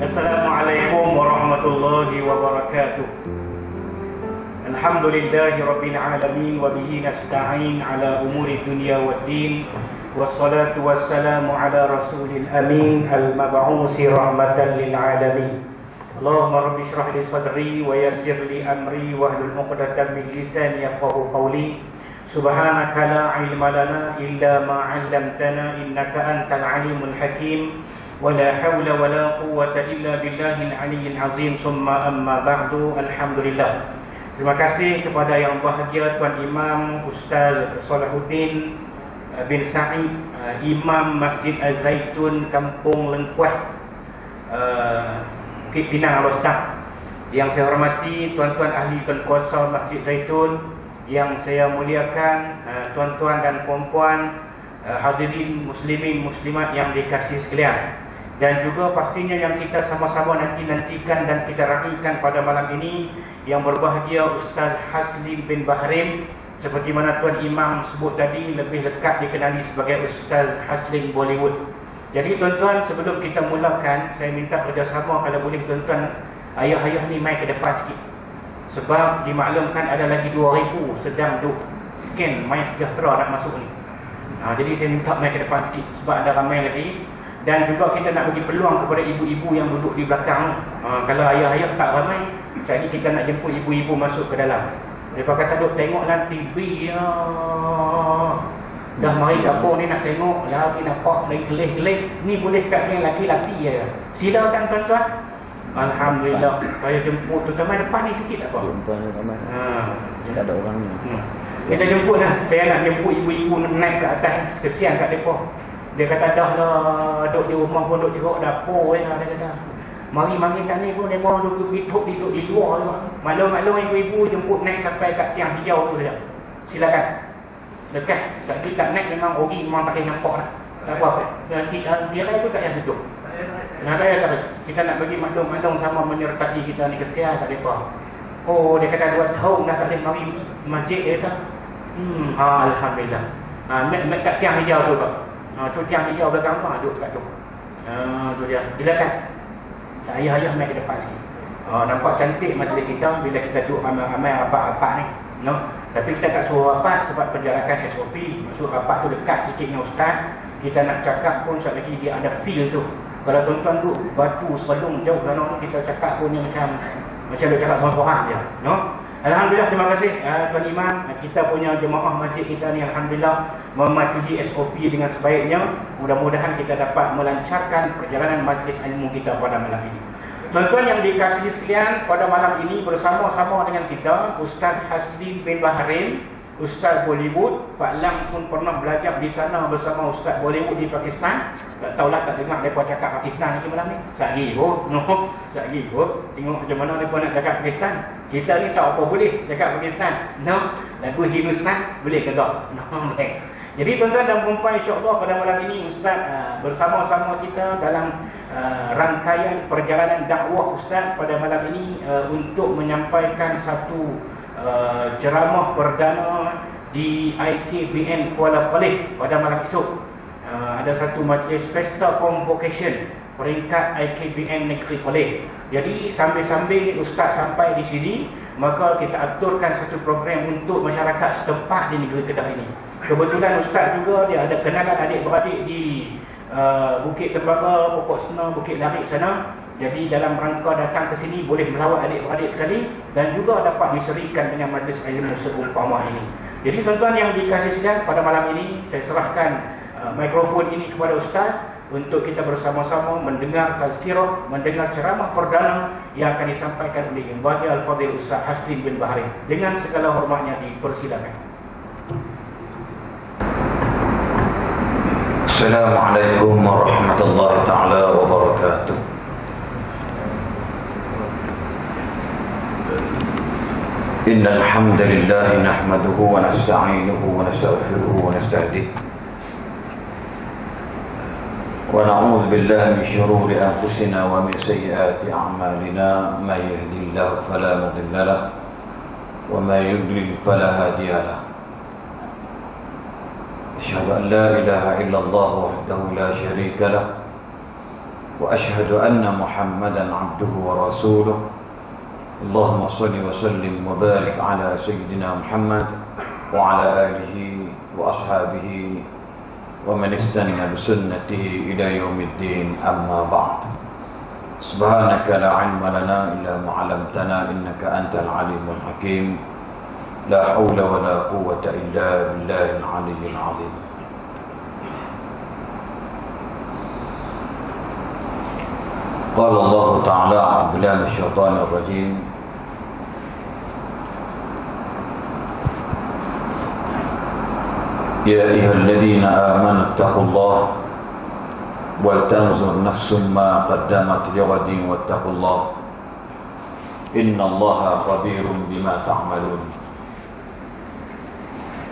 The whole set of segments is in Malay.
Assalamualaikum warahmatullahi wabarakatuh. Alhamdulillahi rabbil alamin wa bihi nasta'in ala umuri dunya waddin. Wassalatu wassalamu ala rasulil amin al-mab'usi rahmatan lil alamin. Allahumma rabbi shrah li sadri wa yassir li amri wahlul 'uqdatam min lisani yafqahu qawli. Subhanaka la ilma lana illa ma 'allamtana innaka antal alimul hakim. ولا حول ولا قوة إلا بالله العلي العظيم ثم أما بعد Alhamdulillah. Terima kasih kepada yang bahagia Tuan Imam Ustaz Salahuddin bin Sa'id, Imam Masjid Az-Zaitun Kampung Lengkuah, Pinang Al-Ustaz. Yang saya hormati tuan-tuan ahli dan kuasa Masjid Zaitun, yang saya muliakan tuan-tuan dan puan-puan, hadirin muslimin muslimat yang dikasihi sekalian. Dan juga pastinya yang kita sama-sama nantikan dan kita raihkan pada malam ini, yang berbahagia Ustaz Haslim bin Bahrain. Seperti mana Tuan Imam sebut tadi, lebih dekat dikenali sebagai Ustaz Haslim Bollywood. Jadi tuan-tuan, sebelum kita mulakan, saya minta kerjasama kalau boleh tuan-tuan, ayah-ayah ni mai ke depan sikit. Sebab dimaklumkan ada lagi 2,000 sedang duk scan My Sejahtera nak masuk ni. Jadi saya minta mai ke depan sikit sebab ada ramai lagi. Dan juga kita nak bagi peluang kepada ibu-ibu yang duduk di belakang. Kalau ayah-ayah tak ramai, jadi kita nak jemput ibu-ibu masuk ke dalam. Mereka kata duk tengoklah TV ya. Dah mari dapur ni nak tengok, lagi nampak lagi kelih-kelih. Ni boleh kat yang laki-laki ya. Silakan tuan-tuan. Alhamdulillah. Saya jemput terutama depan ni sikit tak apa. Depan ramai. Tak ada orang ni. Kita jemput lah. Saya nak jemput ibu-ibu naik ke atas. Kesian kat mereka. Dia kata dah lah, duduk di rumah pun duduk cerok dapur ya. Dia kata mari-mari kat ni pun memang duduk di luar je. Maklum-maklum ibu-ibu jemput naik sampai kat tiang hijau tu saja. Silakan. Dekat. Tapi tak naik memang rugi, memang tak boleh nampak lah. Tak apa. Nanti dia kata tu tak payah tutup. Nah, saya kata kita nak bagi maklum-maklum sama menyertai kita ni kesian tak apa. Oh, dia kata 2 tahun dah tak boleh mari masjid dia kata. Alhamdulillah. Kat tiang hijau tu Pak. Tu tiang hijau belakang rumah duduk kat tu. Tu dia. Silakan. Ayah-ayah mai ke depan sikit. Nampak cantik majlis kita bila kita duduk ramai-ramai rapat-rapat ni. No? Tapi kita tak suruh rapat sebab penjarakan SOP. Maksud rapat tu dekat sikit dengan ustaz. Kita nak cakap pun sekali lagi dia ada feel tu. Kalau tuan-tuan duduk batu sebelum jauh sana, kita cakap pun macam dia cakap seorang-seorang je. No? Alhamdulillah, terima kasih Tuan Imam. Kita punya jemaah masjid kita ni Alhamdulillah mematuhi SOP dengan sebaiknya. Mudah-mudahan kita dapat melancarkan perjalanan majlis ilmu kita pada malam ini. Tuan-tuan yang dikasihi sekalian, pada malam ini bersama-sama dengan kita Ustaz Haslim bin Bahrain, Ustaz Bollywood. Pak Lam pun pernah belajar di sana bersama Ustaz Bollywood di Pakistan. Tak tahulah tak dengar mereka cakap Pakistan lagi malam ni. Tak gihut, no. Tak gihut. Tengok macam mana mereka nak cakap Pakistan. Kita ni tak apa boleh cakap Pakistan. No. Lagu Hindustan boleh ke tak? No. Jadi tuan-tuan dan puan-puan, insya-Allah pada malam ini Ustaz bersama-sama kita dalam rangkaian perjalanan dakwah Ustaz pada malam ini untuk menyampaikan satu ceramah perdana di IKBN Kuala Pelih pada malam esok. Ada satu majlis Pesta Convocation peringkat IKBN Negeri Pelih. Jadi sambil-sambil Ustaz sampai di sini, maka kita aturkan satu program untuk masyarakat setempat di negeri Kedah ini. Kebetulan Ustaz juga dia ada kenalan adik-beradik di Bukit Tembaga, Pokok Sena, Bukit Larik sana. Jadi dalam rangka datang ke sini boleh melawat adik-beradik sekali dan juga dapat diserikan dengan majlis ilmu seumpama ini. Jadi tuan-tuan yang dikasihi sekalian, pada malam ini saya serahkan mikrofon ini kepada Ustaz untuk kita bersama-sama mendengar tazkirah, mendengar ceramah perdana yang akan disampaikan oleh Yang Bahagia Al-Fadhil Ustaz Haslim bin Bahrain. Dengan segala hormatnya dipersilakan. Assalamualaikum warahmatullahi taala wabarakatuh. Innal hamdalillah nahmaduhu wa nasta'inuhu wa nastaghfiruhu wa nastahdihi wa na'udzu billahi min shururi anfusina wa min sayyiati a'malina. May yahdihillahu fala mudilla lahu wa may yudlil fala hadiya lahu. Asyhadu an la ilaha illallah wahdahu la syarika lahu وأشهد أن محمدا عبده ورسوله اللهم صل وسلم وبارك على سيدنا محمد وعلى آله وأصحابه ومن استنى بسنته إلى يوم الدين أما بعد سبحانك لا علم لنا إلا ما علمتنا إنك أنت العليم الحكيم لا حول ولا قوة إلا بالله العلي العظيم. قال الله تعالى أعوذ بالله من الشيطان الرجيم يا أيها الذين آمنوا اتقوا الله ولتنظر نفس ما قدمت لغد واتقوا الله إن الله خبير بما تعملون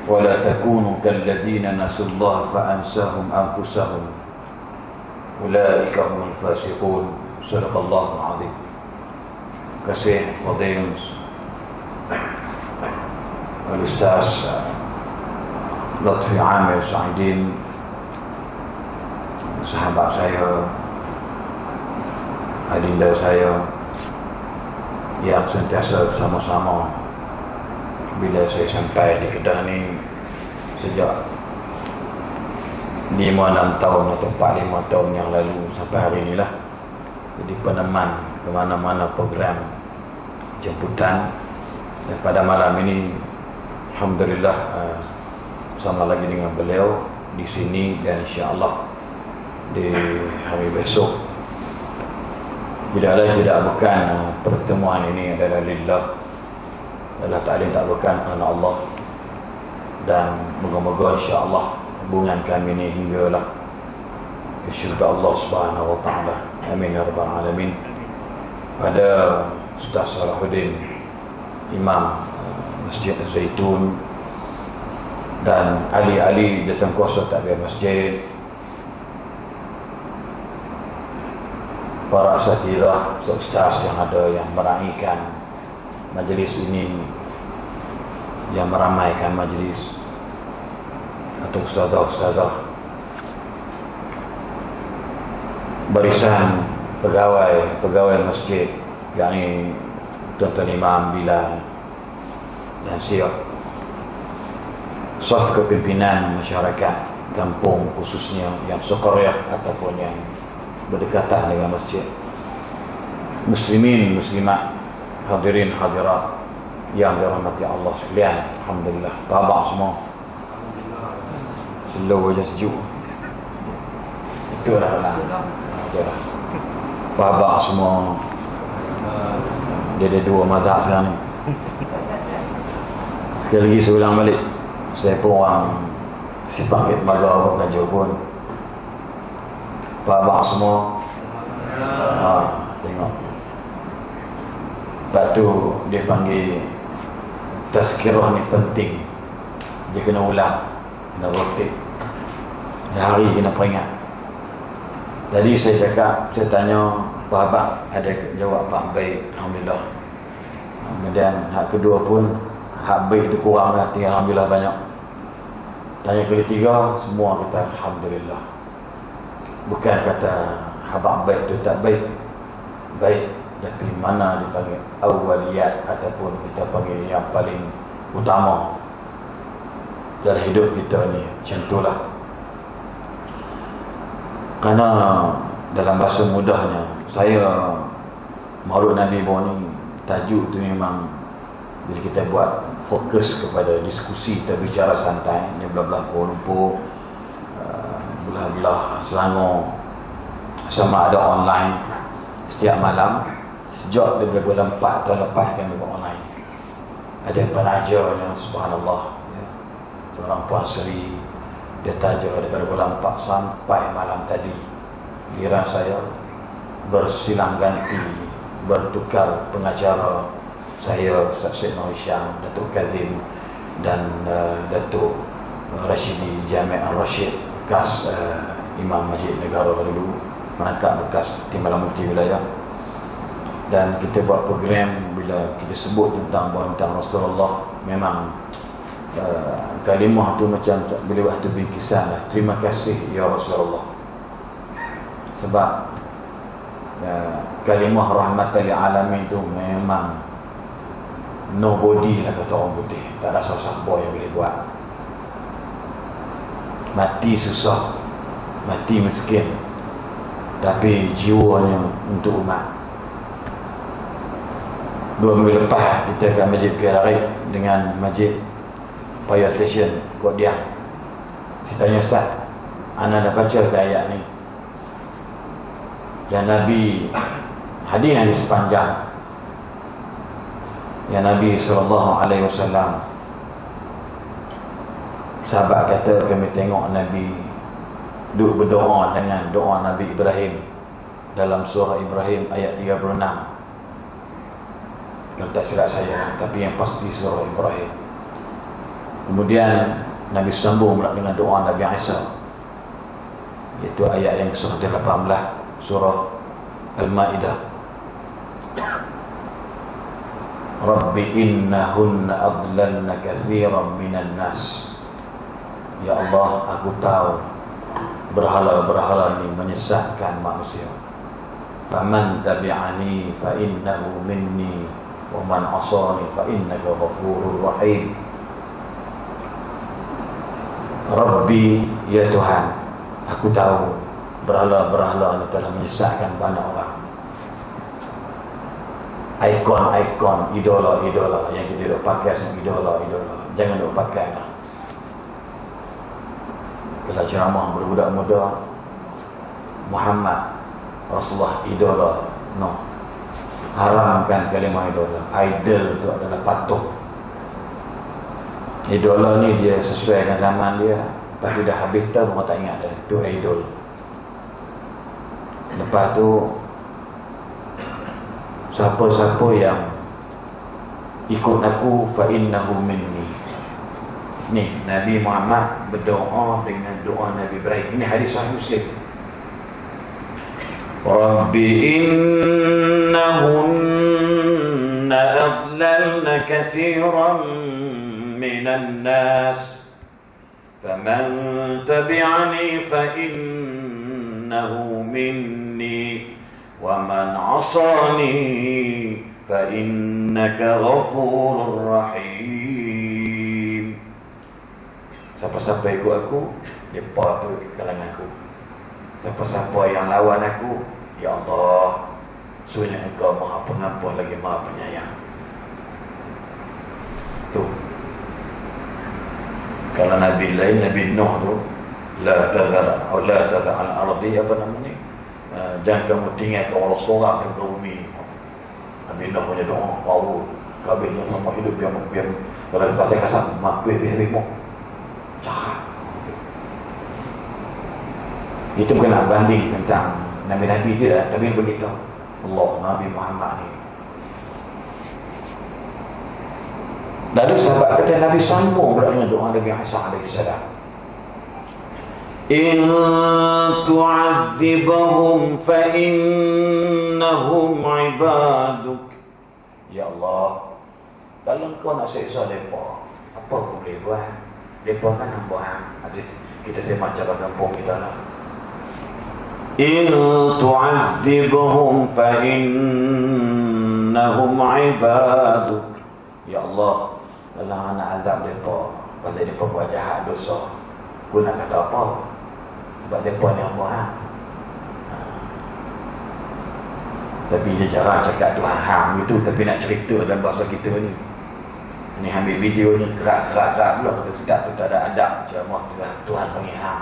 ولا تكونوا كالذين نسوا الله فأنساهم أنفسهم أولئك هم الفاسقون. صدق الله العظيم. Kasih Fadil Al-Ustaz Lutfi Amir Sa'idin, sahabat saya, adinda saya yang sentiasa bersama-sama bila saya sampai di Kedah ni sejak 5-6 tahun atau 4-5 tahun yang lalu sampai hari inilah. Jadi peneman ke mana-mana program jemputan, dan pada malam ini alhamdulillah bersama lagi dengan beliau di sini, dan insya-Allah di hari besok. Tidak bukan pertemuan ini adalah lillah, adalah tak bukan kerana Allah, dan moga-moga insya-Allah hubungan kami ini hinggalah ke syurga Allah Subhanahu wa taala. Amin ya rabbal alamin. Pada Ustaz Salahuddin, Imam Masjid Zaitun, dan ahli-ahli datang kuasa takbir masjid, para asatidzah, ustaz yang ada yang meraihkan majlis ini, yang meramaikan majlis, atau ustazah-ustazah, barisan pegawai masjid, yakni Tuan-Tuan Imam, Bilal dan Siap, saf kepimpinan masyarakat kampung khususnya yang seqariyah ataupun yang berdekatan dengan masjid, muslimin, muslimat, hadirin, hadirat yang dirahmati Allah sekalian. Alhamdulillah. Apa khabar semua? Selalu wajah sejuk. Betul lah. Apa khabar semua? Dia ada 2 mazhab sekarang ni. Sekali lagi saya ulang balik, saya pun orang Sipangkit Magar bukan Johor. Apa khabar semua? Tengok. Lepas tu dia panggil tazkirah ni penting. Dia kena ulang, kena rotate. Hari kena peringat. Jadi saya cakap, saya tanya apa khabar, ada jawab Pak baik, alhamdulillah. Kemudian hak kedua pun hak baik tu kurang lah, tinggal alhamdulillah banyak. Tanya ketiga, semua kata alhamdulillah. Bukan kata khabar baik tu tak baik, baik, tapi mana dipanggil awaliyat ataupun kita panggil yang paling utama dalam hidup kita ni, macam itulah. Kerana dalam bahasa mudahnya, saya Maulud Nabi Bawa ni, tajuk tu memang bila kita buat fokus kepada diskusi, kita bicara santai, ni belah-belah Kuala Lumpur, belah-belah Selangor, sama ada online setiap malam sejak daripada bulan 4 tahun lepas kami buat online. Ada penajanya, subhanallah, ya. Seorang Puan Seri, dia tajuk daripada bulan 4 sampai malam tadi. Kira saya bersilang ganti, bertukar pengacara. Saya Ustaz Syed Nur Hisham, Datuk Kazim, dan Datuk Rashidi Jami' Al-Rashid, bekas Imam Masjid Negara dulu, merangkap bekas Timbalan Mufti Wilayah. Dan kita buat program bila kita sebut tentang Rasulullah, memang kalimah tu macam bila waktu beri kisah lah, terima kasih ya Rasulullah. Sebab kalimah rahmatan lil alamin tu memang nobody lah kata orang putih. Tak ada siapa yang boleh buat. Mati susah, mati miskin, tapi jiwanya untuk umat. 2 minggu lepas kita ke Masjid Kerarit dengan Masjid Fire Station Kod Diang. Saya tanya, Ustaz, anda dah baca ke ayat ni? Yang Nabi, hadis sepanjang yang Nabi SAW, sahabat kata kami tengok Nabi duduk berdoa dengan doa Nabi Ibrahim dalam surah Ibrahim ayat 36. Kalau tak silap saya, tapi yang pasti surah Ibrahim. Kemudian Nabi sambung pula dengan doa Nabi Isa, iaitu ayat yang surah 18 surah Al-Ma'idah. Rabbi innahunna adlalna katsiran minan nas. Ya Allah, aku tahu berhala-berhala ini menyesatkan manusia. Faman tabi'ani fa innahu minni wa man 'asani fa innaka ghafurur rahim. Rabbi, ya Tuhan, aku tahu berhala-berhala ini telah menyesatkan banyak orang. Ikon-ikon, idola-idola yang kita duk pakai semua idola-idola. Jangan duk pakai lah. Kalau ceramah budak muda, Muhammad Rasulullah idola, no, haramkan kalimah idola. Idol itu adalah patung. Idola ni dia sesuai dengan zaman dia, tapi dah habis dah orang tak ingat dah. Itu idol. Lepas tu siapa-siapa yang ikut aku fa innahu minni. Ni Nabi Muhammad berdoa dengan doa Nabi Ibrahim. Ini hadis sahih Muslim. Rabbi innahunna adlalna katsiran minan nas faman tabi'ani fa innahu minni wa man 'asani fa innaka ghafurur rahim. Siapa-siapa ikut aku, mereka tu kalangan aku. Siapa-siapa yang lawan aku, ya Allah, sungguh Engkau Maha Pengampun lagi Maha Penyayang. Tu. Kalau Nabi lain, Nabi Nuh tu, la tazar al-ardi, apa namanya? Jangan kamu tinggalkan Allah seorang di muka bumi. Nabi Nuh punya doa, Allah, kabinnya sama hidup biar kalau lepas saya kasar, mak harimau. Jahat. Itu bukan nak banding tentang Nabi-Nabi dia, tapi begitu Allah, Nabi Muhammad ni. Lalu sahabat kata Nabi sambung pula dengan doa Nabi Isa alaihissalam. In tu'adzibahum fa innahum ibaduk. Ya Allah, kalau kau nak seksa mereka, apa kau boleh buat? Mereka kan hamba. Kita sembah cara kampung kita lah. In tu'adzibhum fa innahum ibaduk. Ya Allah, kalau anak azab mereka, pasal mereka buat jahat dosa, aku nak kata apa? Sebab mereka ni hamba. Tapi dia jarang cakap Tuhan ham itu, tapi nak cerita dalam bahasa kita ni. Ni ambil video ni kerak-kerak pula. Ustaz tu tak ada adab ceramah Tuhan panggil ham.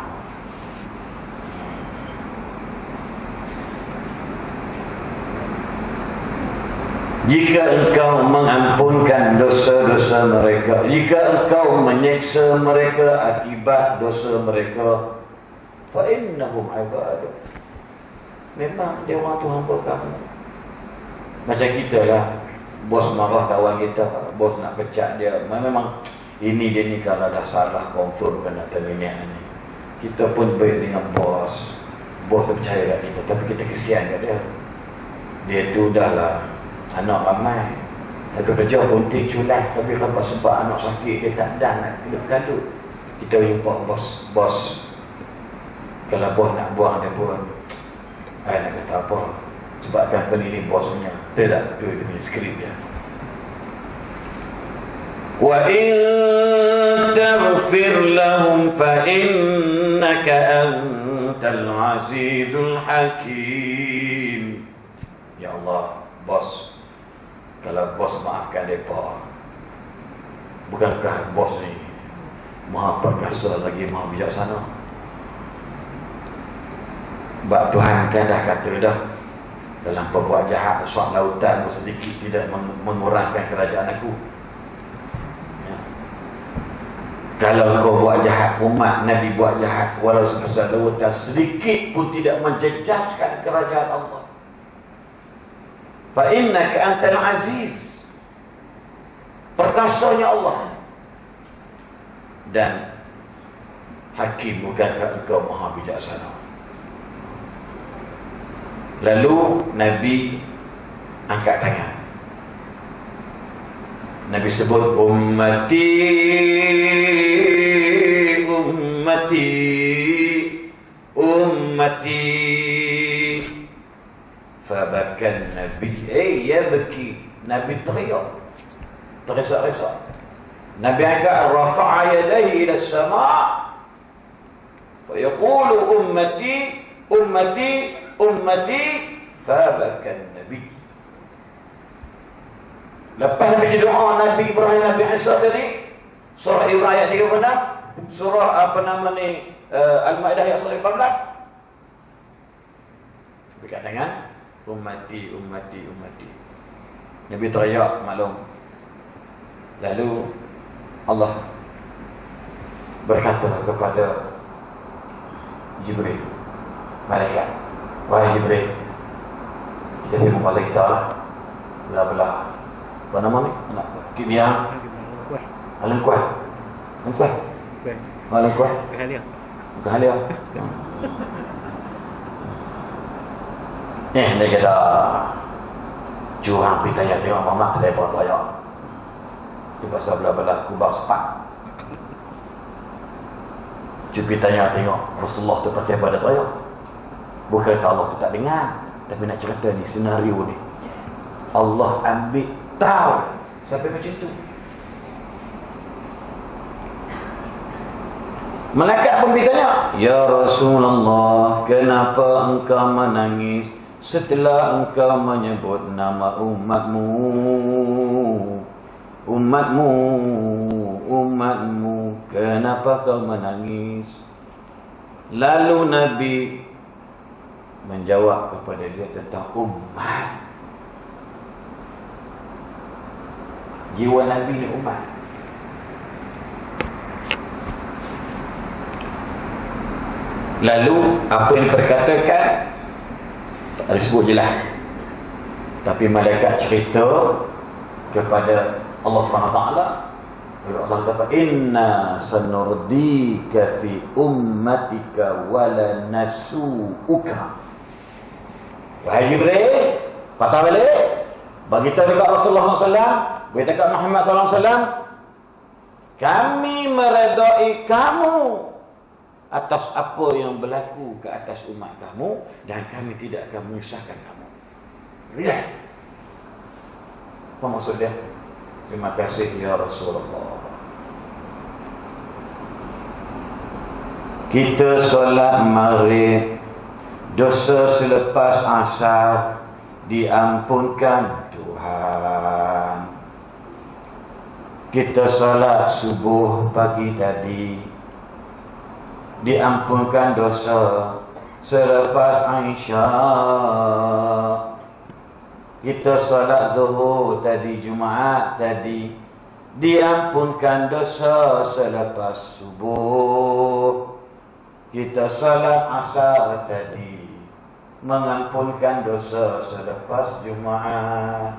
Jika engkau mengampunkan dosa-dosa mereka, jika engkau menyeksa mereka akibat dosa mereka, fa innahum ibaduk. Memang dia orang Tuhan kamu. Macam kita lah, bos marah kawan kita, bos nak pecat dia, memang ini dia ni kalau dah salah confirm kena terminate ni. Kita pun baik dengan bos percaya kat kita, tapi kita kesian kat dia. Dia tu dah lah anak ramai, satu kerja bunting culas, tapi kalau sebab anak sakit dia tak dah nak kandung, kita jumpa bos. Kalau bos nak buang dia pun nak kata apa, Sebab company ni bosnya tidak tu dia punya skrip dia. Wa in taghfir lahum fa innaka antal azizul hakim. Ya Allah, bos, kalau bos maafkan mereka, bukankah bos ni maha perkasa lagi maha bijaksana? Sebab Tuhan kan dah kata dah, dalam perbuat jahat suap lautan sedikit tidak mengurangkan kerajaan aku. Ya. Kalau kau buat jahat, umat Nabi buat jahat, walau sebesar lautan sedikit pun tidak menjejaskan kerajaan Allah. Fa innaka antal aziz, perkasanya Allah, dan hakim, bukankah engkau maha bijaksana? Lalu Nabi angkat tangan. Nabi sebut ummati ummati ummati. Fabakan Nabi, yabki. Nabi teriak, terisak-risak. Nabi angkat, rafa'a yadayhi ila as-sama' wa yaqulu ummati ummati ummati. Fabakan Nabi. Lepas Nabi doa Nabi Ibrahim, Nabi Isa tadi, surah Ibrahim ayat 36, surah apa nama ni, Al-Maidah ayat 14. Dekat tangan, ummati ummati ummati. Nabi teriak maklum. Lalu Allah berkata kepada Jibril, malaikat, wahai Jibril, kita sibuk masa kita lah, belah-belah apa nama ni, nak kimia Alam kuat Alam kuat Kehalia dia kata curang pergi tanya tengok Muhammad telefon tu ayat tu pasal belah-belah kubang sepak. Cuba tanya tengok Rasulullah tu percaya pada tu ayat. Bukan Allah tu tak dengar, tapi nak cerita ni senario ni Allah ambil tahu sampai macam tu. Malaikat pun bertanya, ya Rasulullah, kenapa engkau menangis setelah engkau menyebut nama umatmu? Umatmu, umatmu, kenapa kau menangis? Lalu Nabi menjawab kepada dia tentang umat. Jiwa Nabi ni umat. Lalu apa yang perkatakan tak ada sebut je lah, tapi malaikat cerita kepada Allah SWT. Allah kata, inna sanurdika fi ummatika wala nasu'uka. Wahai Jibril, patah balik, bagi tahu dekat Rasulullah SAW, bagi dekat Muhammad SAW, kami meredai kamu atas apa yang berlaku ke atas umat kamu, dan kami tidak akan menyusahkan kamu. Lihat apa maksud dia? Terima kasih ya Rasulullah. Kita solat maghrib, dosa selepas asar diampunkan Tuhan. Kita solat subuh pagi tadi, diampunkan dosa selepas Aisyah. Kita salat zuhur tadi, Jumaat tadi, diampunkan dosa selepas subuh. Kita salat asar tadi, mengampunkan dosa selepas Jumaat.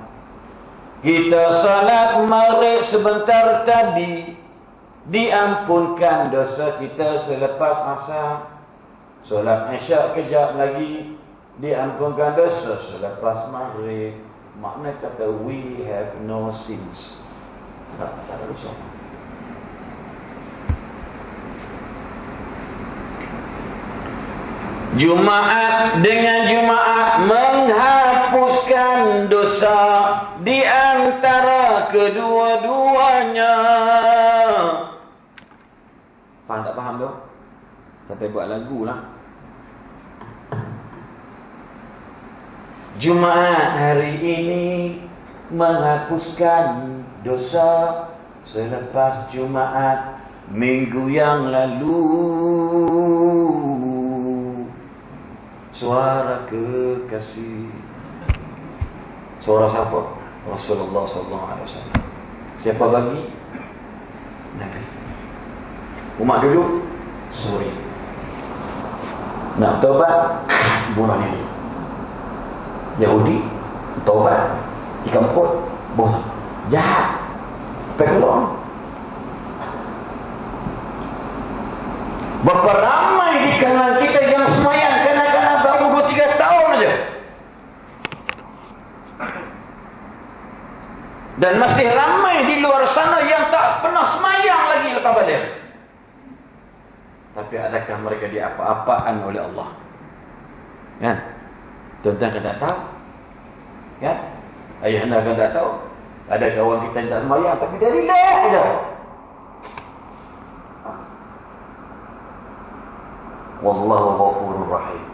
Kita salat maghrib sebentar tadi, diampunkan dosa kita selepas asar. Solat isyak kejap lagi, diampunkan dosa selepas maghrib. Makna kata we have no sins. Tak ada dosa. Jumaat dengan Jumaat menghapuskan dosa di antara kedua-duanya. Faham tak faham tu? Sampai buat lagu lah. Jumaat hari ini menghapuskan dosa selepas Jumaat minggu yang lalu. Suara kekasih. Suara siapa? Rasulullah SAW. Siapa bagi? Nabi. Umat dulu suri. Nak taubat, bunuh diri. Yahudi taubat, dikemput, bunuh. Jahat. Pekelong. Berapa ramai di kalangan kita yang semayang kanak-kanak baru 2-3 tahun aja. Dan masih ramai di luar sana yang tak pernah semayang lagi lepas Badar. Tapi adakah mereka diapa-apaan oleh Allah? Kan? Tuan-tuan kan tak tahu? Kan? Ayah anda kan tak tahu? Ada kawan kita yang tak semayang tapi dia relax saja. Wallahu ghafurur rahim.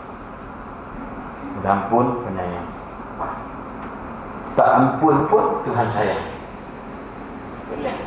Ampun penyayang. Tak ampun pun Tuhan sayang. Boleh.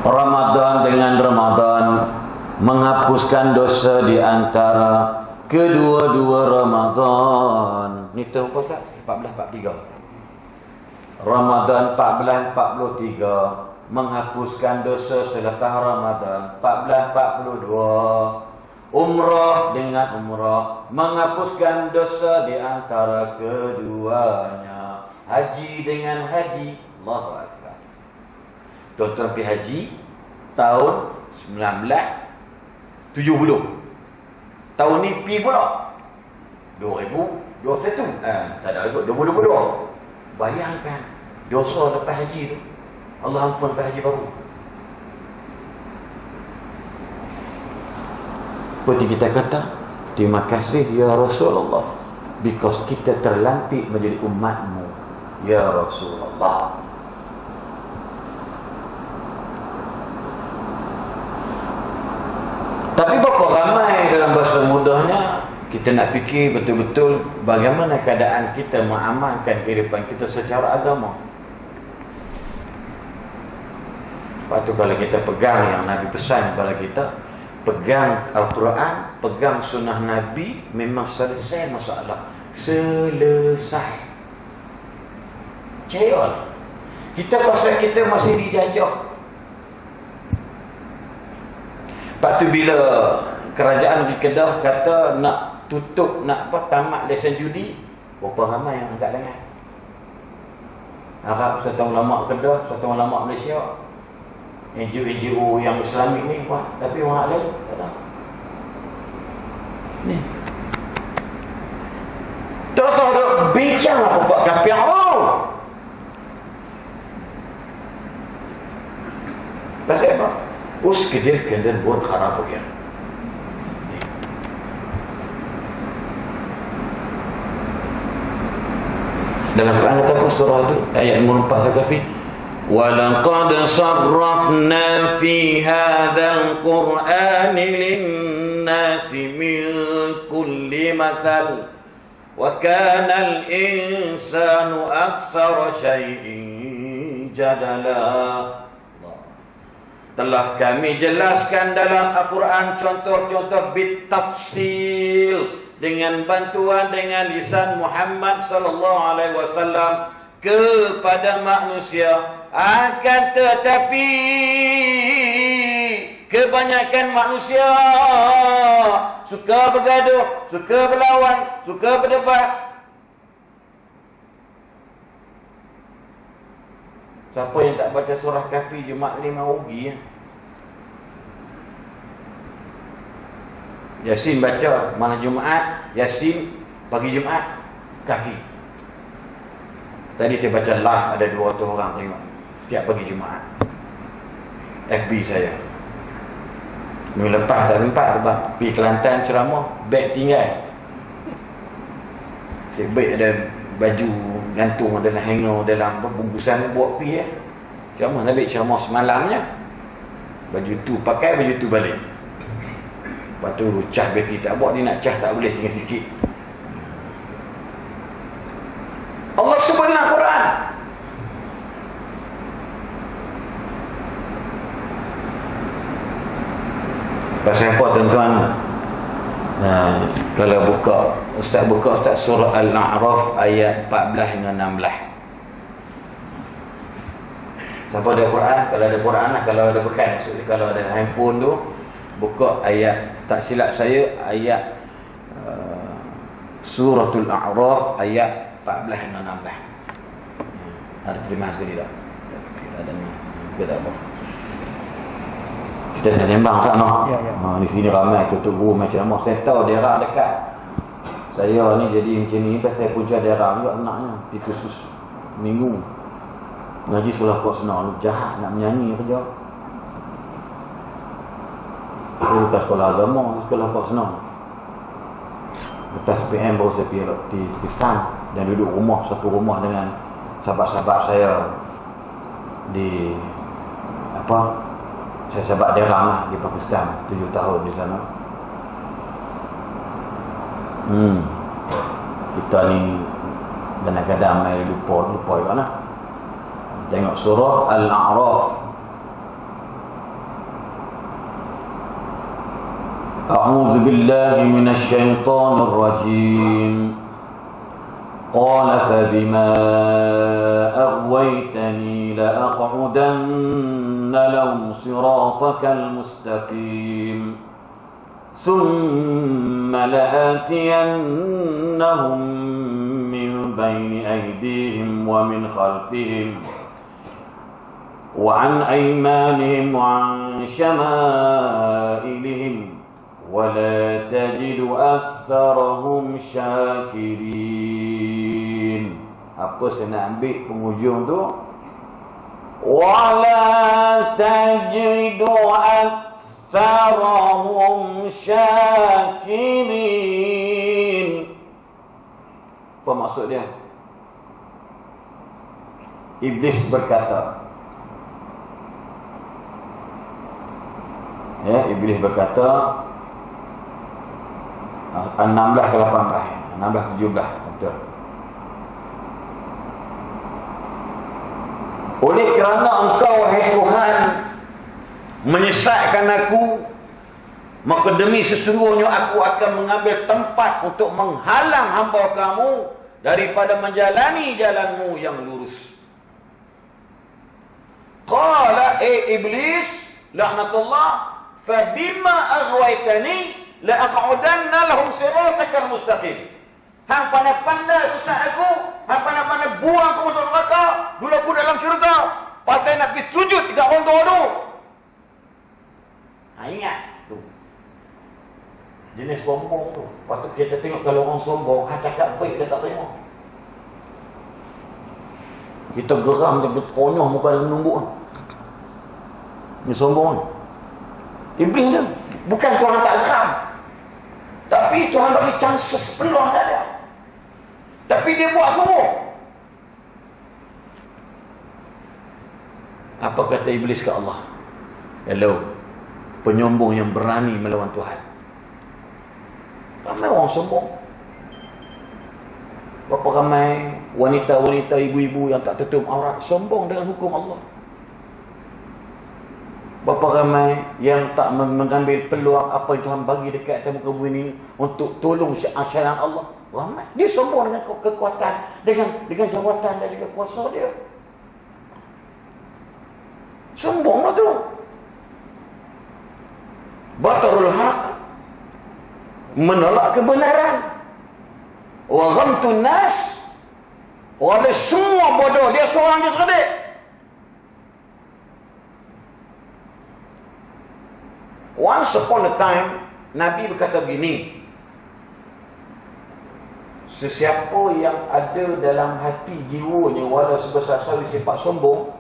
Ramadan dengan Ramadan menghapuskan dosa di antara kedua-dua Ramadan. Ni tahu apa tak? 1443. Ramadan 1443 menghapuskan dosa selepas Ramadan 1442. Umrah dengan umrah menghapuskan dosa di antara keduanya. Haji dengan haji. Allahu Akbar. Tuan-tuan pergi haji tahun 1970. Tahun ni pergi pula 2021. Tak ada ikut 2022. Bayangkan dosa lepas haji tu. Allah ampun lepas haji baru. Seperti kita kata, terima kasih ya Rasulullah, because kita terlantik menjadi umatmu ya Rasulullah. Tapi berapa ramai dalam bahasa mudahnya kita nak fikir betul-betul bagaimana keadaan kita mengamalkan kehidupan kita secara agama. Lepas tu kalau kita pegang yang Nabi pesan kepada kita, pegang Al-Quran, pegang sunnah Nabi, memang selesai masalah. Selesai. Ceyol. Kita pasal kita masih dijajah. Lepas tu bila kerajaan di Kedah kata nak tutup, nak apa, tamat lesen judi, berapa ramai yang tak dengar. Arab Persatuan Ulama Kedah, Persatuan Ulama Malaysia, NGO yang Islamik ni buat, tapi orang lain tak tahu. Ni tak tahu ada bincang apa buat kafir Allah. Pasal apa? Uskedir kendan buat kharap dia. Dalam Quran kata apa surah tu? Ayat 54 kafir. وَلَقَدْ صَرَّفْنَا فِي هَذَا الْقُرْآنِ لِلنَّاسِ مِنْ كُلِّ مَثَلٍ وَكَانَ الْإِنسَانُ أَكْثَرَ شَيْءٍ جَدَلًا. Telah kami jelaskan dalam Al-Quran contoh-contoh bitafsil dengan bantuan dengan lisan Muhammad sallallahu alaihi wasallam kepada manusia. Akan tetapi kebanyakan manusia suka bergaduh, suka berlawan, suka berdebat. Siapa yang tak baca surah Kahfi Jumaat 5 rugi ya? Yasin baca malam Jumaat, Yasin pagi Jumaat, Kahfi. Tadi saya baca live, ada 200 orang tengok setiap pagi Jumaat. FB saya. Minggu lepas tak empat tu bang, pergi Kelantan ceramah, beg tinggal. Saya beg ada baju gantung dalam hanger, dalam bungkusan buat pergi ceramah. Nabi ceramah semalamnya, baju tu pakai, baju tu balik. Lepas tu cah beg tak buat, dia nak cah tak boleh, tinggal sikit. Allah sebut dalam Quran. Pasal apa tuan-tuan? Kalau buka Ustaz surah Al-A'raf ayat 14 hingga 16. Siapa ada Quran? Kalau ada Quran lah, kalau ada bekas, maksudnya kalau ada handphone tu, buka ayat, tak silap saya, ayat suratul A'raf ayat 14 hingga 16. Ada terima sekali tak? Ada ni. Kita tak apa. Kita nak sembang sana. Di sini ramai tutup guru macam mana. Saya tahu daerah dekat. Saya ni jadi macam ni pasal saya punca daerah juga anaknya. Pergi kursus minggu. Ngaji sekolah Kok Senang. Jahat nak menyanyi kerja. Saya bukan sekolah agama, sekolah Kok Senang. Lepas PM baru saya pergi di Pakistan dan duduk rumah, satu rumah dengan sahabat-sahabat saya di apa? Saya sahabat derang lah di Pakistan, 7 tahun di sana. Kita ni kadang-kadang main lupa di mana. Tengok surah Al-A'raf. A'udzu billahi minasy syaithanir rajim. قال فبما أغويتني لأقعدن لهم صراطك المستقيم ثم لآتينهم من بين أيديهم ومن خلفهم وعن أيمانهم وعن شمائلهم ولا تجد أكثرهم شاكرين. Apa saya nak ambil penghujung tu? ولا تجد أكثرهم شاكرين. Apa maksud dia? Iblis berkata, Iblis berkata 16 ke 18, 16 ke 17, betul. Oleh kerana engkau wahai Tuhan menyesatkan aku, maka demi sesungguhnya aku akan mengambil tempat untuk menghalang hamba kamu daripada menjalani jalanmu yang lurus. Qala iblis laknatullah fabima aghwaytani la aq'udanna lahum siratakal mustaqim. Hang pandai-pandai susah aku, hang pandai-pandai buang aku masuk neraka, dulu aku dalam syurga, pasal nak pergi sujud dekat orang tua tu. Ingat tu. Jenis sombong tu. Waktu kita tengok kalau orang sombong, cakap baik dia tak terima. Kita geram dia berkonyol muka dia menumbuk. Ni sombong. Iblis dia. Bukan Tuhan tak geram. Tapi Tuhan bagi chances peluang tak ada. Tapi dia buat semua. Apa kata iblis ke Allah? Hello, penyombong yang berani melawan Tuhan. Ramai orang sombong. Berapa ramai wanita-wanita, ibu-ibu yang tak tutup aurat, sombong dengan hukum Allah. Berapa ramai yang tak mengambil peluang apa yang Tuhan bagi dekat atas muka bumi ini untuk tolong syariat Allah. Ramai. Dia sombong dengan kekuatan, dengan jawatan dan juga kuasa dia. Sombonglah tu. Batarul haq, menolak kebenaran. Wa ghamtun nas, ada semua bodoh, dia seorang je cerdik. Once upon a time, Nabi berkata begini, sesiapa yang ada dalam hati jiwanya walau sebesar sawi sifat sombong,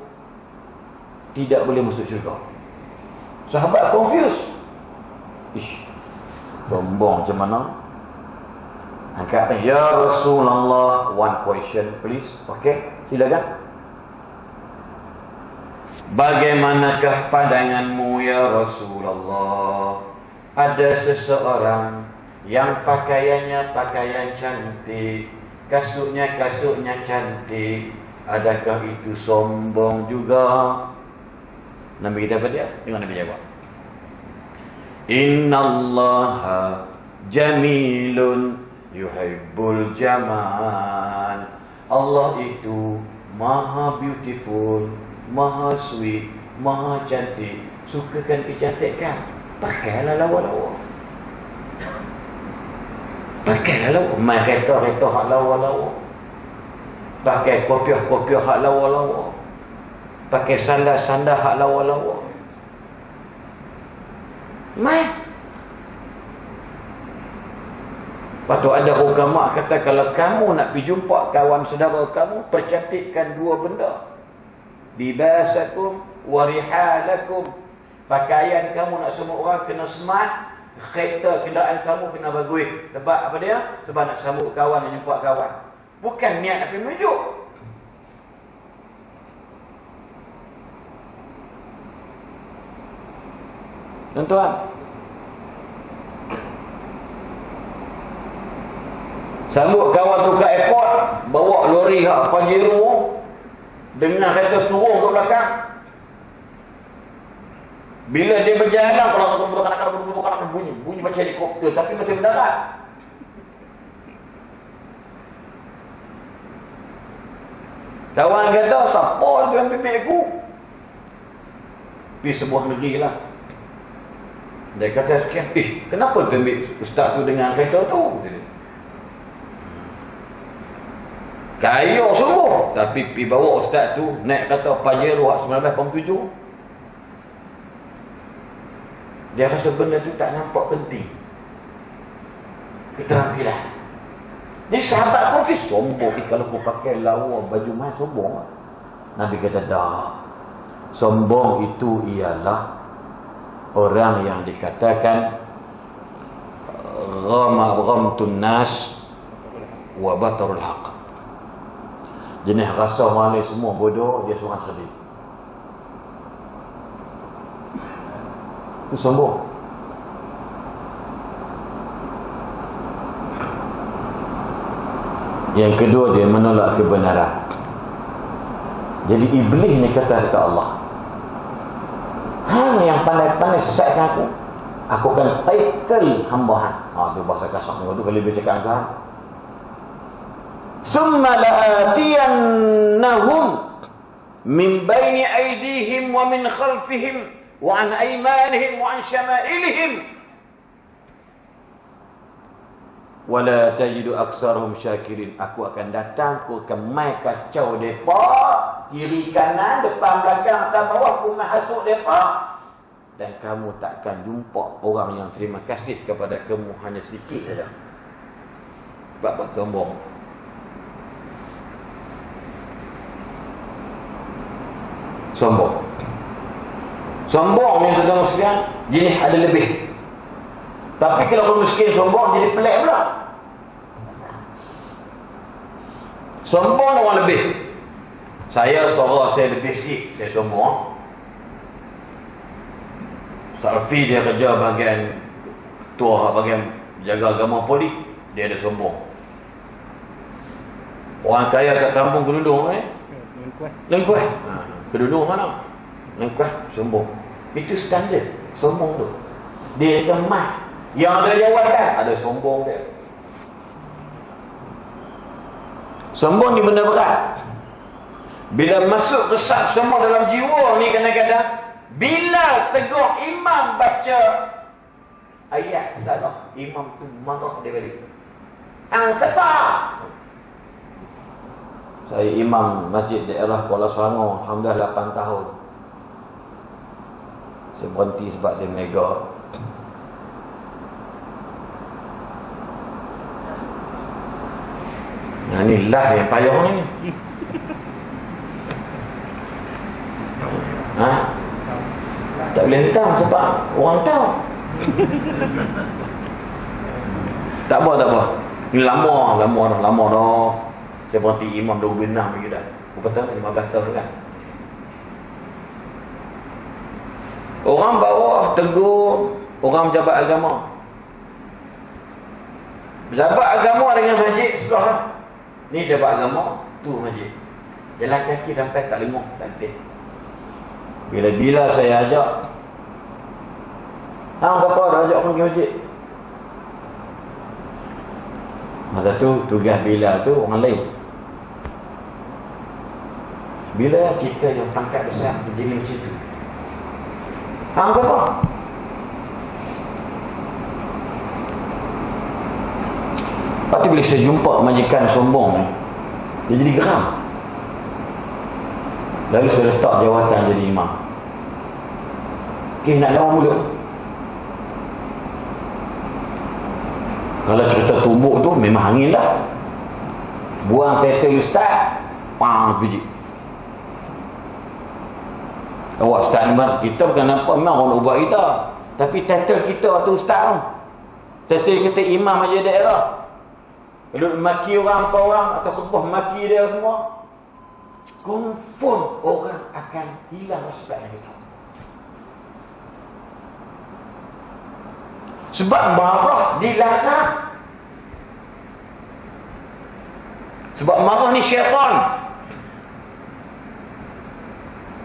tidak boleh masuk syurga. Sahabat confused. Ish, sombong macam mana? Angkat, ya Rasulullah, one question please. Okey, silakan. Bagaimanakah pandanganmu ya Rasulullah? Ada seseorang yang pakaiannya pakaian cantik, kasutnya cantik, adakah itu sombong juga? Nabi kita apa dia? Tengok Nabi jawab. Innallaha jamilun yuhibbul jamal. Allah itu maha beautiful, maha sweet, maha cantik, sukakan kecantikan. Pakailah lawa-lawa. Pakailah lawa. Mai kereta hak lawa-lawa. Pakai kopiah hak lawa-lawa. Pakai sandal hak lawa-lawa. Mai. Patut ada ulama kata, kalau kamu nak pergi jumpa kawan saudara kamu, percantikkan dua benda. Libasakum wa rihalakum. Pakaian kamu nak semua orang kena smart, kereta kenderaan kamu kena bagus. Sebab apa dia? Sebab nak sambut kawan dan jumpa kawan. Bukan niat nak pergi menujuk. Tuan-tuan, sambut kawan tu ke airport, bawa lori hak Pajero dengan kereta seluruh ke belakang. Bila dia berjalan, kalau bunyi macam helikopter, tapi masih mendarat. Kawan kata, siapa dia ambil aku? Pergi sebuah negeri lah. Dia kata sekian, kenapa dia ambil ustaz tu dengan kereta tu? Kaya semua, tapi pergi bawa ustaz tu naik kata Pajero 19.7. Dia rasa benda tu tak nampak penting. Keterampilan. Ni sahabat konfis sombong. Kalau kau pakai lawa baju mai sombong. Nabi kata dah. Sombong itu ialah orang yang dikatakan ghamtun nas wa batarul haq. Jenis rasa mana semua bodoh, dia seorang cerdik. Itu sombong. Yang kedua, dia menolak kebenaran. Jadi iblis ni kata dekat Allah, hang yang pandai-pandai sesatkan aku akan taikal hamba hang. Tu bahasa kasar tu kalau dia cakap kan. Summa la'atiyannahum min baini aydihim wa min khalfihim wa an aymanihim wa an syama'ilihim wa la tajidu aktsarahum syakirin. Aku akan datang, aku akan mai kacau depa, kiri kanan, depan belakang, atas bawah, aku mai hasut depa, dan kamu takkan jumpa orang yang terima kasih kepada kamu hanya sedikit saja. Sebab sombong. Sombong ni tuan-tuan sekalian, jenis ada lebih. Tapi kalau orang miskin sombong, jadi pelik pula. Sombong orang lebih. Saya suara saya lebih sikit, saya sombong. Sarfi dia kerja bahagian ketua, bahagian jaga agama polis, dia ada sombong. Orang kaya kat kampung Kedudung ni, Lengkuas. Kedudung mana? Lengkuas, sombong. Itu standard sombong tu. Dia kemas. Yang ada jawatan, ada sombong dia. Sombong ni benda berat. Bila masuk resap semua dalam jiwa ni, kadang-kadang bila tegur imam baca ayat salah, imam tu marah dia balik. Siapa? Saya imam masjid daerah Kuala Selangor, alhamdulillah 8 tahun. Saya berhenti sebab saya mega. Nah, ni lah yang payah ni. Tak boleh hentam sebab orang tahu. Tak apa. Ni lama dah. Saya berhenti imam 26 lagi dah. Berapa tahun? 15 tahun kan. Orang bawah tegur orang pejabat agama. Pejabat agama dengan masjid sebelah. Ni pejabat agama, tu masjid. Jalan kaki sampai tak lengok, tak lebih. Bila-bila saya ajak, hang berapa dah ajak pergi masjid? Masa tu tugas Bilal tu orang lain. Bila kita yang pangkat besar jadi macam tu, hang berapa? Lepas tu bila saya jumpa majikan sombong ni, dia jadi geram. Lalu saya letak jawatan jadi imam. Nak lawan mulut. Kalau cerita tumbuk tu memang angin dah. Buang title ustaz, biji. Awak ustaz ni, kita bukan nampak memang orang ubat kita. Tapi title kita tu ustaz tu. Title kita imam aja daerah. Kalau maki orang apa orang atau khutbah maki dia semua, confirm orang akan hilang respect kita. Sebab marah dilarang. Sebab marah ni syaitan.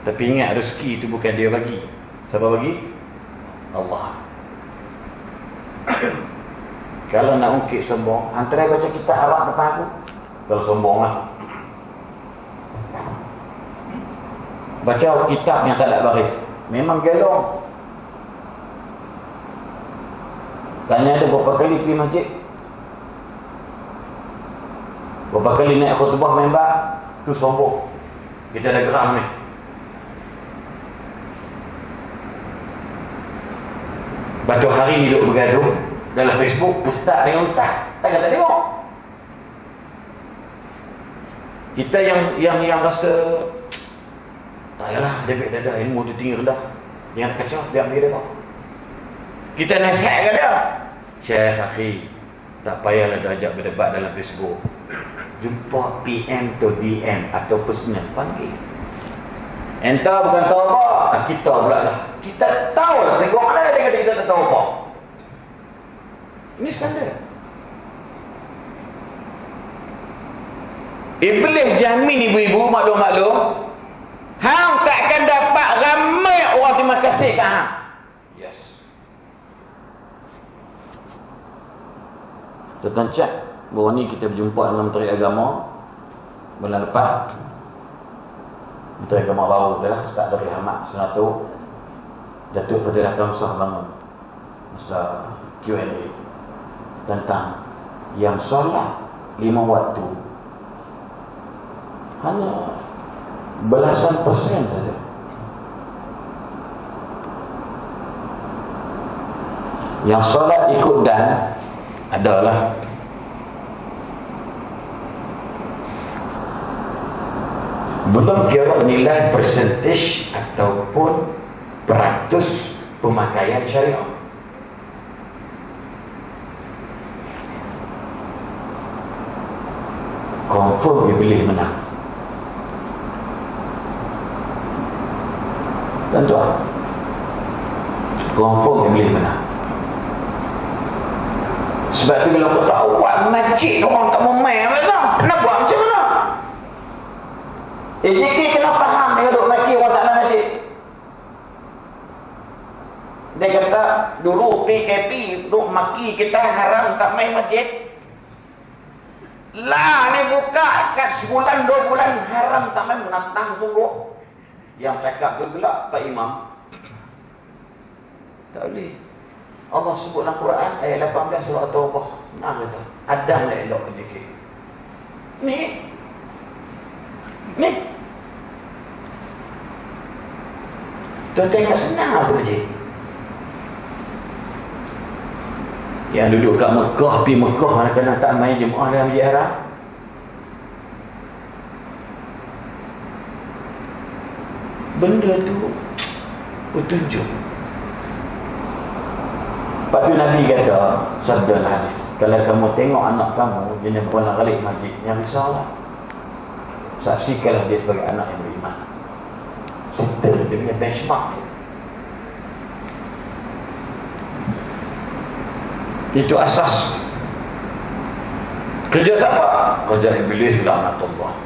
Tapi ingat, rezeki itu bukan dia bagi. Siapa bagi? Allah. Kalau nak ungkit sombong, antara baca kitab Arab depan aku. Kalau sombong lah. Baca kitab yang tak ada baris, memang gelong. Tanya ada berapa kali pergi masjid, berapa kali naik khutbah member, tu sombong. Kita ada geram ni. Baca hari ni duduk bergaduh dalam Facebook, ustaz dengan ustaz, tak tengok. Kita yang rasa tak yalah, dia ambil dadah, ilmu tu tinggi rendah, jangan kacau, biar dia tengok. Kita nasihatkan dia, Syekh Akhi, tak payahlah dah ajak berdebat dalam Facebook. Jumpa PM atau DM atau personal, panggil. Entah bukan tahu apa, kita pula lah. Kita tahu lah, tengok mana dia kata kita tak tahu apa. Ini skandal. Iblis jamin ibu-ibu, maklum-maklum, hang takkan dapat ramai orang terima kasih kat hang. Yes. Tuan-tuan cak, baru ni kita berjumpa dengan Menteri Agama bulan lepas. Menteri Agama baru adalah Ustaz Dari Ahmad Senator Datuk Fadilah Kamsah bangun masa Q&A tentang yang solat 5 waktu hanya belasan persen saja. Yang solat ikut dan adalah belum kira nilai persentage ataupun peratus pemakaian syariah. Confirm Iblis menang. Tuan-tuan, confirm Iblis menang. Sebab tu bila aku tahu buat masjid orang tak mau main, nak buat macam mana? JK kena faham dia duduk maki orang tak nak masjid. Dia kata dulu PKP duduk maki kita haram tak main masjid. Lah ni buka kat sebulan 2 bulan haram tak main, menantang dulu. Yang cakap tu gelap tak imam. Tak boleh. Allah sebut dalam Quran ayat 18 surah Taubah. Nah kata, Adam nak elok JK. Ni. Tuan tengok senang apa je. Yang duduk kat Mekah, pergi Mekah kadang-kadang tak main jemaah dalam Masjid Haram. Benda tu petunjuk. Lepas tu Nabi kata, sabda hadis, kalau kamu tengok anak kamu dia pernah balik masjid, yang risaulah, saksikanlah dia sebagai anak yang beriman. Settle dia punya benchmark dia. Itu asas. Kerja siapa? Kerja iblis, laknatullah.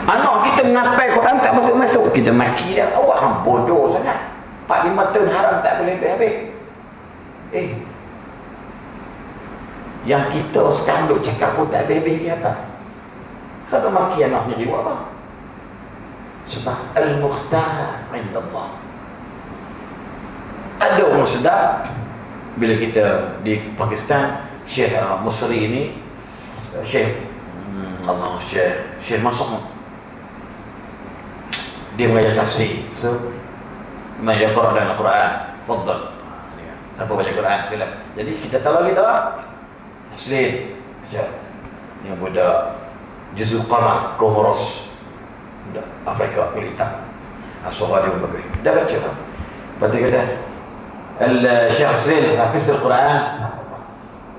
Anak kita menafai Quran tak masuk-masuk, kita maki dia. Awak hang bodoh sangat. 4-5 tahun haram tak boleh habis. Yang kita sekarang duk cakap pun tak habis dia apa? Kalau maki anak ni jiwa apa? Sebab al-mukhtar indallah. Ada orang sedar bila kita di Pakistan, Syekh Musri ini, Syekh Masuk, dia mengajar tafsir. So mengajar Quran dan Al-Quran. Fadal. Siapa baca Quran? Jadi kita tahu kita Aslim baca yang budak Juzul Qamar Comoros, budak Afrika Kulitan, Asal dia berbagai dah baca. Lepas tu kata الشيخ حسين حفظت القرآن؟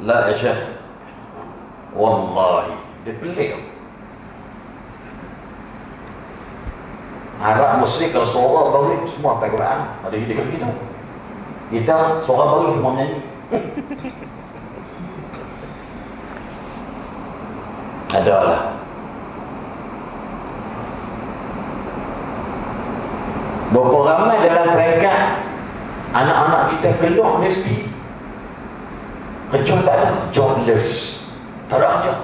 لا يا شيخ والله بالليل. Arab Muslim kalau suara baru semua pakai Quran. Ada hidup gitu. Kita suara baru semua menyanyi. Adalah. Berapa ramai dalam peringkat anak-anak kita keluar mesti kerja tak ada, jobless, tak ada kerja.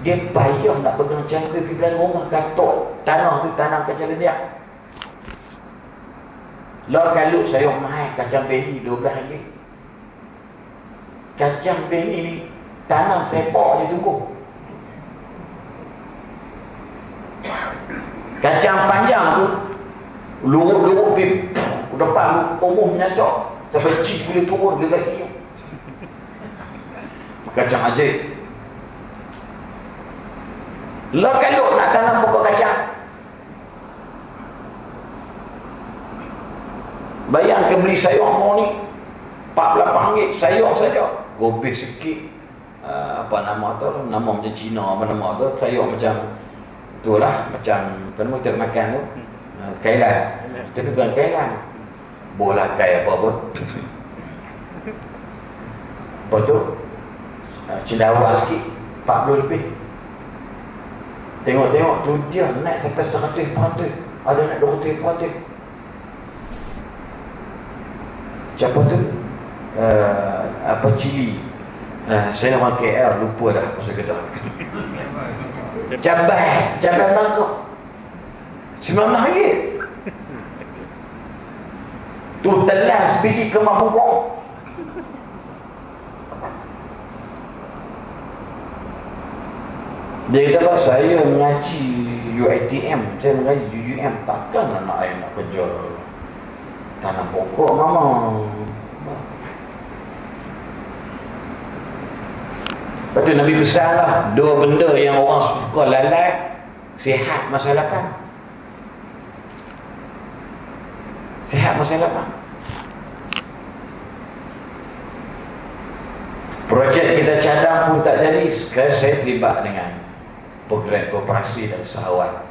Dia payah nak pegang cangkir pergi belah rumah, katuk tanah tu tanam kacang dia. Lah kalau saya mahal kacang beni 12 ringgit. Kacang beni ni tanam sepak je tunggu. Kacang panjang tu luruk-luruk pergi depan umum menyacok sampai cik boleh turun dia kasi. Kacang ajaib. Lah kalau nak tanam pokok kacang, bayangkan beli sayur mau ni 48 ringgit sayur saja, gobek sikit. Apa nama tu, nama macam Cina, apa nama tu, sayur macam itulah, macam apa nama kita makan tu, kailan. Tapi bukan kailan, bola kai apa pun. Lepas tu cendawan sikit 40 lebih. Tengok-tengok tu dia naik sampai 100-400, ada naik 200-400. Siapa tu? Apa cili? Saya orang KL, lupa dah pasal Kedah. Cabai mangkuk 19 ringgit. Tu telas biji kemas pokok. Dia kata saya mengaji UiTM, saya mengaji UUM, takkan anak saya nak kerja tanam pokok mama. Lepas tu Nabi pesan lah, 2 benda yang orang suka lalai, sihat masa lapang. Sihat masa lapang. Projek kita cadang pun tak jadi. Sekarang saya terlibat dengan program koperasi dan usahawan.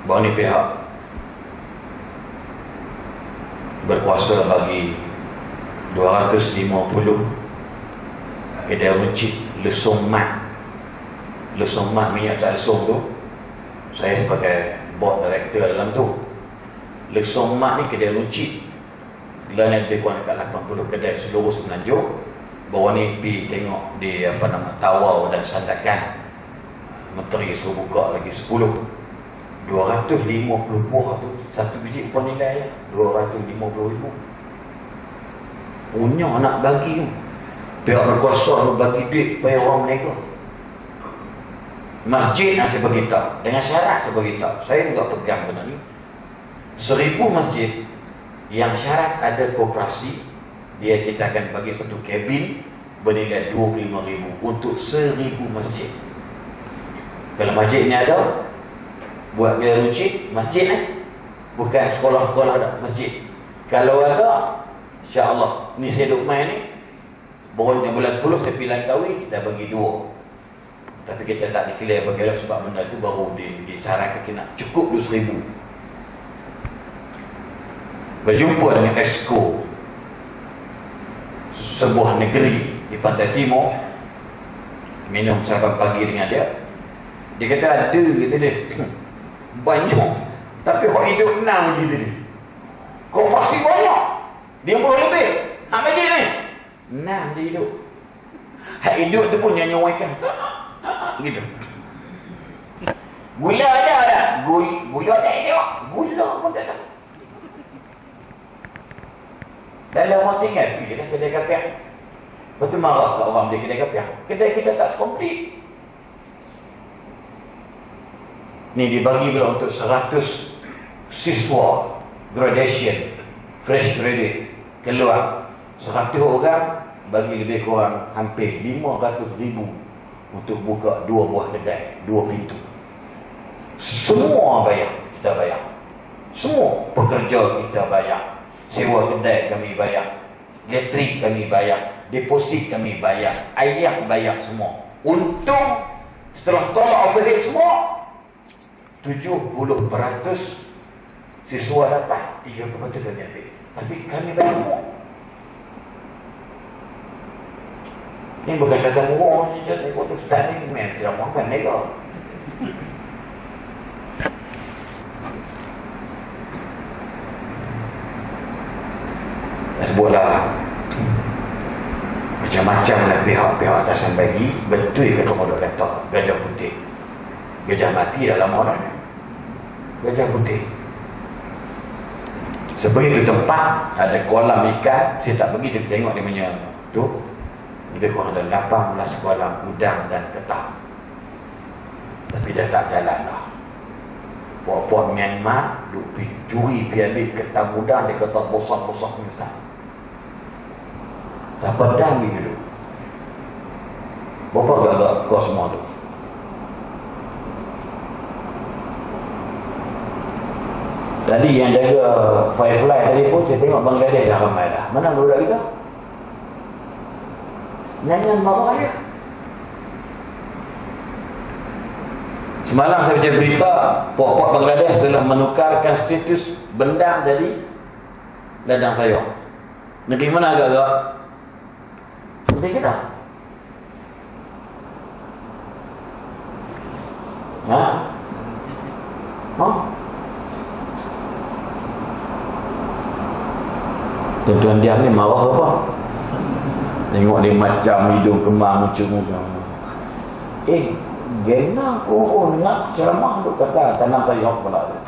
Bahawa ni pihak berkuasa bagi 250 kedai runcit lesung mat. Lesung mat minyak tak lesung tu, saya sebagai board director dalam tu. Lesung mat ni kedai runcit, Gelana lebih kurang dekat 80 kedai seluruh Semenanjung. Bawa ni pergi tengok di apa nama Tawau dan Sandakan. Menteri suruh buka lagi 10. 250 buah tu, satu biji upah nilai 250,000. Punya nak bagi tu. Pihak berkuasa bagi duit supaya orang mereka. Masjid saya beritahu, dengan syarat saya beritahu, saya juga pegang benda ni. 1000 masjid yang syarat ada koperasi, dia kita akan bagi satu kabin bernilai 25,000 untuk 1000 masjid. Kalau masjid ni ada, Buat dia masjid bukan sekolah-sekolah dah, masjid. Kalau ada, insya-Allah. Ni saya duk main ni. Baru bulan 10 saya pilih kahwin, dah bagi 2. Tapi kita tak declare bagaimana sebab benda tu baru disarankan kena cukup 2,000. Berjumpa dengan exco sebuah negeri di Pantai Timur, minum sarapan pagi dengan dia. Dia kata ada kata dia banyak, tapi kau hidup 6 gitu dia. Kau masih banyak 50 lebih hak masjid ni 6 dia hidup. Hak hidup tu pun nyanyi-nyanyikan gitu. Gula ada tak? Gula tak hidup. Gula pun tak ada. Dalam orang tinggal pergi ke kedai kapiak. Lepas tu marah kat orang beli kedai kapiak. Kedai kita tak komplit. Ni dibagi pula untuk 100 siswa gradation, fresh graduate keluar. 100 orang bagi lebih kurang hampir 500,000 untuk buka 2 buah kedai, 2 pintu. Semua bayar, kita bayar. Semua pekerja kita bayar. Sewa kedai kami bayar, elektrik kami bayar, deposit kami bayar, air bayar semua. Untung setelah tolak overhead semua 70% siswa dapat, 30% kami ambil. Tapi kami bayar semua. Ini bukan kata murah, ni pun ustaz ni memang tidak makan mereka. Sebuahlah macam-macam lah pihak-pihak atasan bagi. Betul kata orang kata gajah putih, gajah mati dalam orang. Gajah putih sebegitu tempat ada kolam ikan. Saya tak pergi tengok dia punya tu. Lebih kurang ada 18 kolam udang dan ketam. Tapi dah tak jalan lah. Puak-puak Myanmar duk curi pergi ambil ketam udang. Dia kata bosak-bosak ni Ustaz. Tak pedang ni dulu. Berapa gagak kau semua tu? Tadi yang jaga Firefly tadi pun saya tengok Bangladesh dah ramai dah. Mana budak kita? Nyanyian marah dia. Semalam saya baca berita puak-puak Bangladesh telah menukarkan status bendang dari ladang sayur. Negeri mana agak-agak? Negeri kita. Ha? Tuan-tuan diam ni marah apa? Tengok dia macam hidung kemang muncul-muncul. Gena nak ceramah tu kata tanam sayur pula tu.